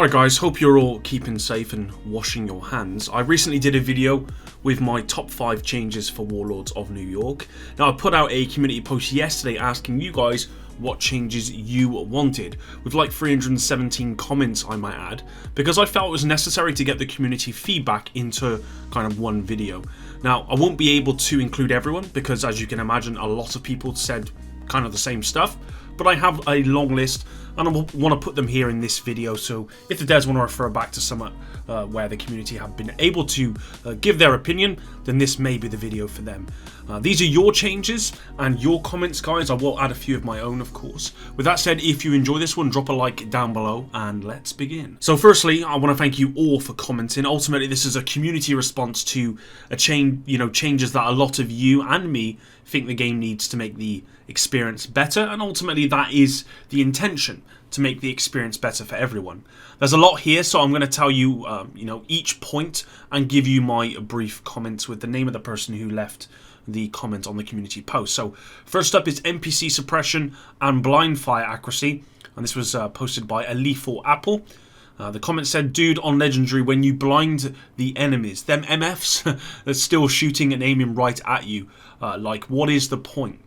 Alright guys, hope you're all keeping safe and washing your hands. I recently did a video with my top 5 changes for Warlords of New York. Now I put out a community post yesterday asking you guys what changes you wanted, with like 317 comments I might add, because I felt it was necessary to get the community feedback into kind of one video. Now I won't be able to include everyone because, as you can imagine, a lot of people said kind of the same stuff, but I have a long list and I want to put them here in this video, so if the devs want to refer back to some where the community have been able to give their opinion, then this may be the video for them. These are your changes and your comments, guys. I will add a few of my own, of course. With that said, if you enjoy this one, drop a like down below and let's begin. So firstly, I want to thank you all for commenting. Ultimately, this is a community response to a changes that a lot of you and me think the game needs to make the experience better, and ultimately that is the intention, to make the experience better for everyone. There's a lot here, so I'm going to tell you, each point and give you my brief comments with the name of the person who left the comment on the community post. So first up is NPC suppression and blind fire accuracy, and this was posted by a lethal apple. The comment said, dude, on legendary, when you blind the enemies, them MFs that's still shooting and aiming right at you, like what is the point?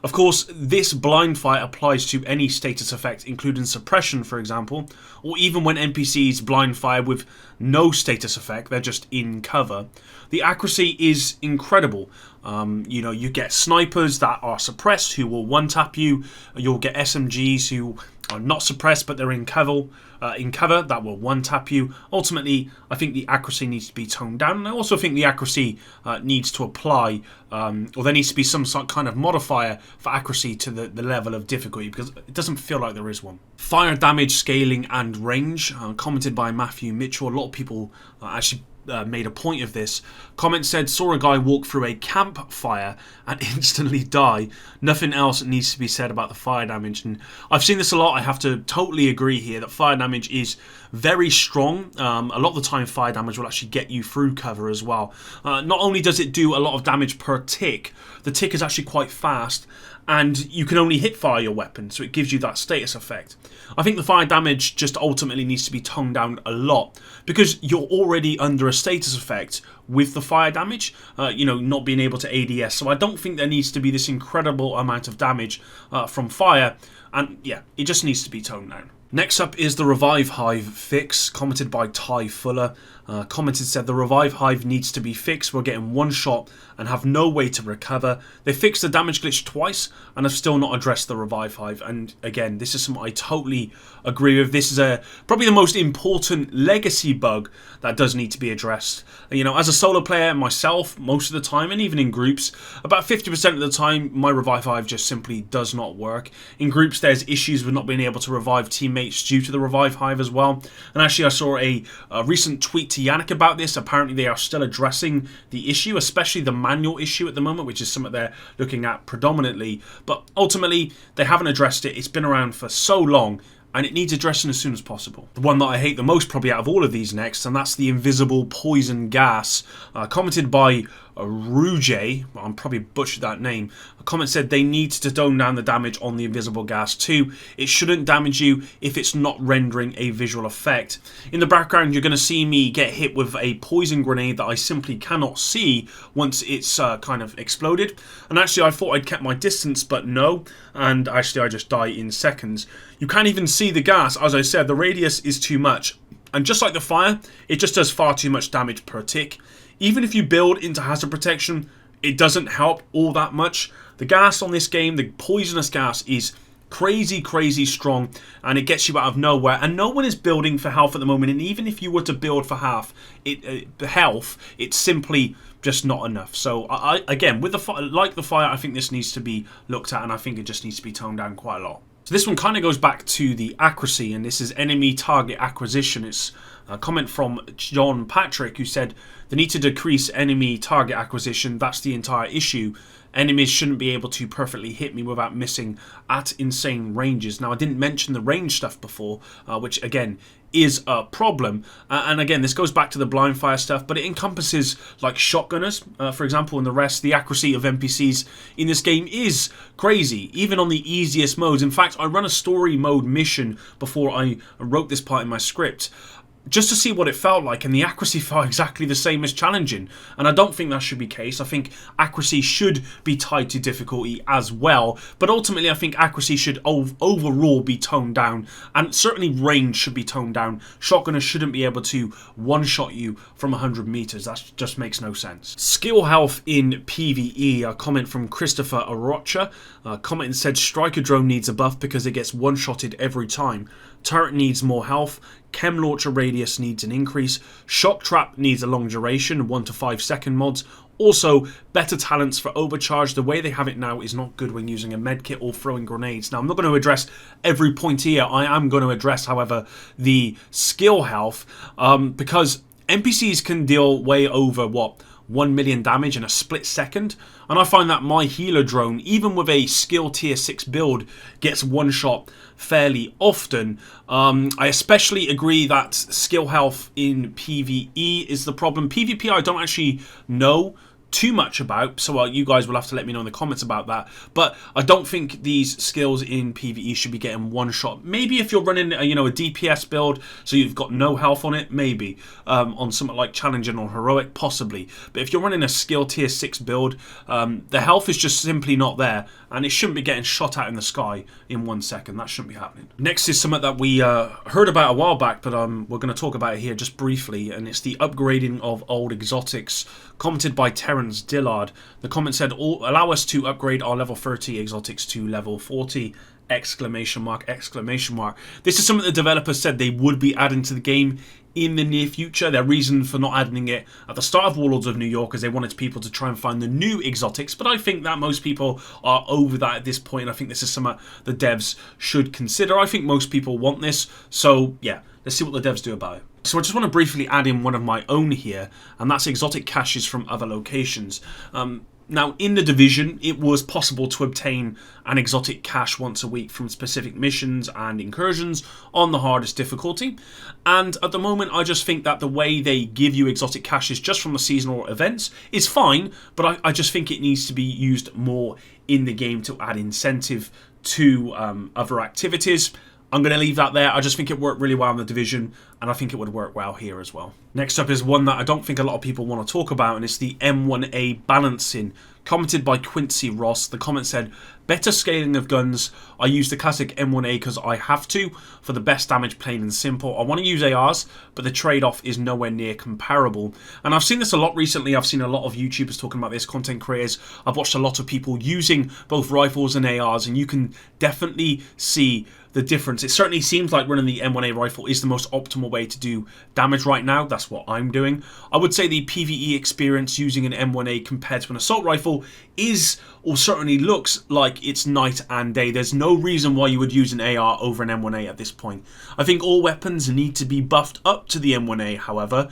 Of course, this blind fire applies to any status effect, including suppression, for example, or even when NPCs blind fire with no status effect, they're just in cover. The accuracy is incredible. You get snipers that are suppressed who will one-tap you. You'll get SMGs who are not suppressed but they're in cover that will one-tap you. Ultimately, I think the accuracy needs to be toned down, and I also think the accuracy needs to apply, or there needs to be some kind of modifier for accuracy to the level of difficulty, because it doesn't feel like there is one. Fire damage, scaling and range, commented by Matthew Mitchell. A lot of people actually made a point of this. Comment said, saw a guy walk through a campfire and instantly die. Nothing else needs to be said about the fire damage. And I've seen this a lot. I have to totally agree here that fire damage is very strong. A lot of the time fire damage will actually get you through cover as well. Not only does it do a lot of damage per tick, the tick is actually quite fast, and you can only hip fire your weapon, so it gives you that status effect. I think the fire damage just ultimately needs to be toned down a lot, because you're already under a status effect with the fire damage, not being able to ADS. So I don't think there needs to be this incredible amount of damage from fire, and yeah, it just needs to be toned down. Next up is the Revive Hive fix, commented by Ty Fuller. Commented said, the Revive Hive needs to be fixed. We're getting one shot and have no way to recover. They fixed the damage glitch twice and have still not addressed the Revive Hive. And again, this is something I totally agree with. This is probably the most important legacy bug that does need to be addressed. As a solo player myself, most of the time, and even in groups, about 50% of the time, my Revive Hive just simply does not work. In groups, there's issues with not being able to revive teammates due to the Revive Hive as well. And actually, I saw a recent tweet to Yannick about this. Apparently, they are still addressing the issue, especially the manual issue at the moment, which is something they're looking at predominantly. But ultimately, they haven't addressed it. It's been around for so long, and it needs addressing as soon as possible. The one that I hate the most probably out of all of these next, and that's the invisible poison gas, commented by Ruje. I'm probably butchered that name. A comment said they need to tone down the damage on the invisible gas too. It shouldn't damage you if it's not rendering a visual effect. In the background, you're going to see me get hit with a poison grenade that I simply cannot see once it's kind of exploded. And actually, I thought I'd kept my distance, but no. And actually, I just die in seconds. You can't even see the gas. As I said, the radius is too much. And just like the fire, it just does far too much damage per tick. Even if you build into hazard protection, it doesn't help all that much. The gas on this game, the poisonous gas, is crazy strong, and it gets you out of nowhere, and no one is building for health at the moment. And even if you were to build for health, it's simply just not enough. So again, with the fire, I think this needs to be looked at, and I think it just needs to be toned down quite a lot. So this one kind of goes back to the accuracy, and this is enemy target acquisition. It's a comment from John Patrick, who said they need to decrease enemy target acquisition. That's the entire issue. enemies shouldn't be able to perfectly hit me without missing at insane ranges. Now, I didn't mention the range stuff before, which again is a problem, and again this goes back to the blind fire stuff, but it encompasses like shotgunners, for example, and the rest. The accuracy of NPCs in this game is crazy, even on the easiest modes. In fact, I run a story mode mission before I wrote this part in my script, just to see what it felt like, and the accuracy felt exactly the same as challenging, and I don't think that should be the case. I think accuracy should be tied to difficulty as well, but ultimately I think accuracy should overall be toned down, and certainly range should be toned down. Shotgunners shouldn't be able to one-shot you from 100 meters. That just makes no sense. Skill health in PvE, a comment from Christopher Arocha. Comment said striker drone needs a buff because it gets one-shotted every time. Turret needs more health. Chem launcher radius needs an increase. Shock trap needs a long duration, 1 to 5 second mods. Also, better talents for overcharge. The way they have it now is not good when using a medkit or throwing grenades. Now, I'm not going to address every point here. I am going to address, however, the skill health, because NPCs can deal way over, 1 million damage in a split second, and I find that my healer drone, even with a skill tier 6 build, gets one shot fairly often. I especially agree that skill health in PvE is the problem. PvP I don't actually know too much about, so you guys will have to let me know in the comments about that, but I don't think these skills in PvE should be getting one shot. Maybe if you're running a DPS build, so you've got no health on it, maybe on something like challenging or heroic, possibly, but if you're running a skill tier 6 build, the health is just simply not there, and it shouldn't be getting shot out in the sky in 1 second. That shouldn't be happening. Next is something that we heard about a while back, but we're going to talk about it here just briefly, and it's the upgrading of old exotics, commented by Terrence Dillard. The comment said, allow us to upgrade our level 30 exotics to level 40! Exclamation mark, exclamation mark. This is something the developers said they would be adding to the game in the near future. Their reason for not adding it at the start of Warlords of New York is they wanted people to try and find the new exotics, but I think that most people are over that at this point. I think this is something the devs should consider. I think most people want this, so yeah, let's see what the devs do about it. So I just want to briefly add in one of my own here, and that's exotic caches from other locations. Now, in The Division, it was possible to obtain an exotic cache once a week from specific missions and incursions on the hardest difficulty. And at the moment, I just think that the way they give you exotic caches just from the seasonal events is fine, but I just think it needs to be used more in the game to add incentive to other activities. I'm going to leave that there. I just think it worked really well in The Division, and I think it would work well here as well. Next up is one that I don't think a lot of people want to talk about, and it's the M1A balancing, commented by Quincy Ross. The comment said, better scaling of guns. I use the classic M1A because I have to, for the best damage, plain and simple. I want to use ARs, but the trade-off is nowhere near comparable. And I've seen this a lot recently. I've seen a lot of YouTubers talking about this, content creators. I've watched a lot of people using both rifles and ARs, and you can definitely see the difference. It certainly seems like running the M1A rifle is the most optimal way to do damage right now. That's what I'm doing. I would say the PvE experience using an M1A compared to an assault rifle is, or certainly looks like, it's night and day. There's no reason why you would use an AR over an M1A at this point. I think all weapons need to be buffed up to the M1A, however,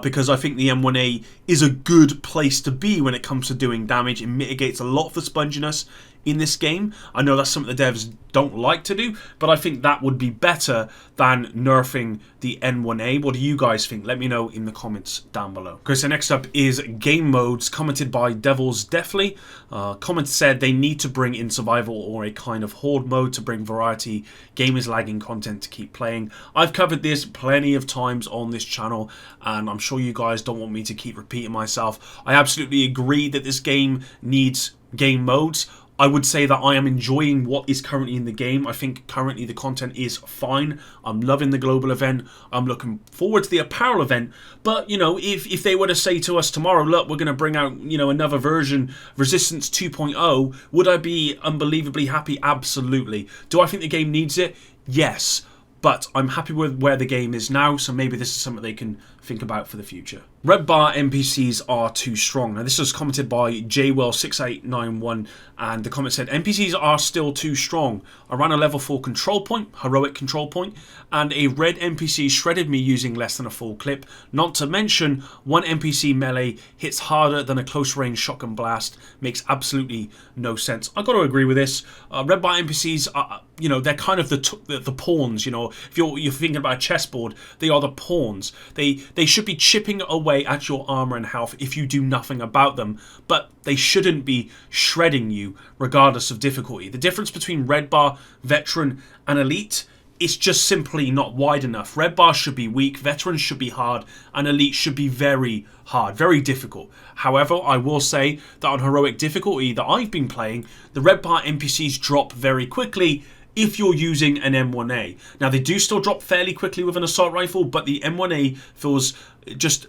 because I think the M1A is a good place to be when it comes to doing damage. It mitigates a lot of the sponginess in this game. I know that's something the devs don't like to do, but I think that would be better than nerfing the M1A. What do you guys think? Let me know in the comments down below. Okay, so next up is game modes, commented by Devils Deathly. Comment said they need to bring in survival or a kind of horde mode to bring variety. Game is lagging content to keep playing. I've covered this plenty of times on this channel, and I'm sure you guys don't want me to keep repeating myself. I absolutely agree that this game needs game modes. I would say that I am enjoying what is currently in the game. I think currently the content is fine. I'm loving the global event. I'm looking forward to the apparel event. But, you know, if they were to say to us tomorrow, look, we're going to bring out, you know, another version, Resistance 2.0, would I be unbelievably happy? Absolutely. Do I think the game needs it? Yes. But I'm happy with where the game is now, so maybe this is something they can think about for the future. Red bar NPCs are too strong. Now this was commented by JWell6891 and the comment said, NPCs are still too strong. I ran a level 4 control point, heroic control point, and a red NPC shredded me using less than a full clip. Not to mention, one NPC melee hits harder than a close range shotgun blast. Makes absolutely no sense. I got to agree with this. Red bar NPCs are, you know, they're kind of the pawns. You know, if you're thinking about a chessboard, they are the pawns. They should be chipping away at your armor and health if you do nothing about them, but they shouldn't be shredding you regardless of difficulty. The difference between red bar, veteran, and elite, it's just simply not wide enough. Red bar should be weak, veterans should be hard, and elite should be very hard, very difficult. However, I will say that on heroic difficulty that I've been playing, the red bar NPCs drop very quickly if you're using an M1A. Now, they do still drop fairly quickly with an assault rifle, but the M1A feels just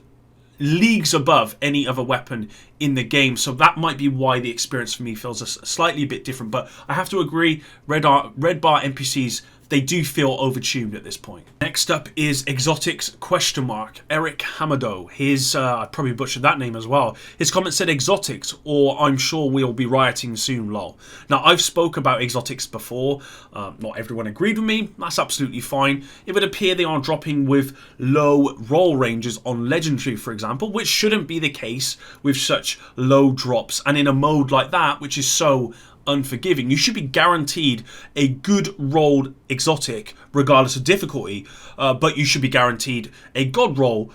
leagues above any other weapon in the game, so that might be why the experience for me feels a slightly bit different. But I have to agree, red bar NPCs, they do feel overtuned at this point. Next up is Exotics ? Eric Hamado. His, I probably butchered that name as well. His comment said Exotics, or I'm sure we'll be rioting soon, lol. Now, I've spoke about Exotics before. Not everyone agreed with me. That's absolutely fine. It would appear they are dropping with low roll ranges on Legendary, for example, which shouldn't be the case with such low drops. And in a mode like that, which is so unforgiving, you should be guaranteed a good rolled exotic regardless of difficulty, but you should be guaranteed a god roll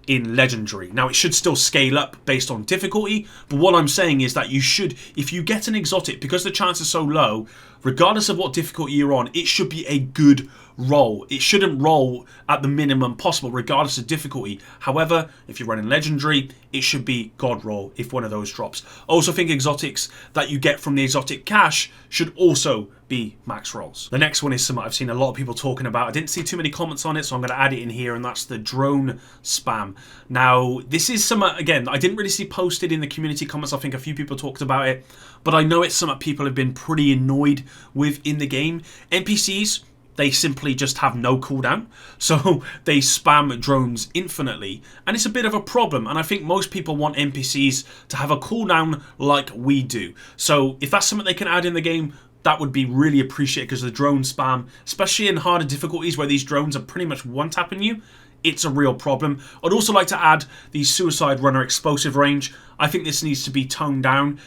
in Legendary. Now, it should still scale up based on difficulty, but what I'm saying is that you should, if you get an exotic, because the chance is so low, regardless of what difficulty you're on, it should be a good roll. It shouldn't roll at the minimum possible regardless of difficulty. However, if you're running Legendary, it should be god roll if one of those drops. I also think exotics that you get from the exotic cache should also be max rolls. The next one is something I've seen a lot of people talking about. I didn't see too many comments on it, so I'm going to add it in here, and that's the drone spam. Now, this is something, again, I didn't really see posted in the community comments. I think a few people talked about it, but I know it's something people have been pretty annoyed with in the game. NPCs, they simply just have no cooldown, so they spam drones infinitely, and it's a bit of a problem. And I think most people want NPCs to have a cooldown like we do. So if that's something they can add in the game, that would be really appreciated, because the drone spam, especially in harder difficulties where these drones are pretty much one-tapping you, it's a real problem. I'd also like to add the Suicide Runner explosive range. I think this needs to be toned down.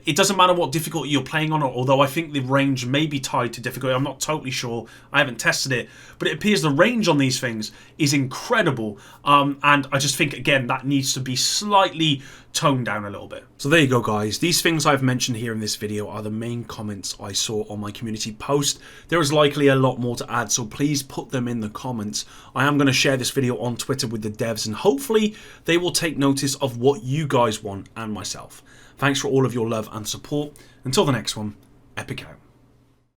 It doesn't matter what difficulty you're playing on, although I think the range may be tied to difficulty. I'm not totally sure. I haven't tested it. But it appears the range on these things is incredible. And I just think, again, that needs to be slightly toned down a little bit. So there you go, guys. These things I've mentioned here in this video are the main comments I saw on my community post. There is likely a lot more to add, so please put them in the comments. I am going to share this video on Twitter with the devs, and hopefully they will take notice of what you guys want and myself. Thanks for all of your love and support. Until the next one, Epic out.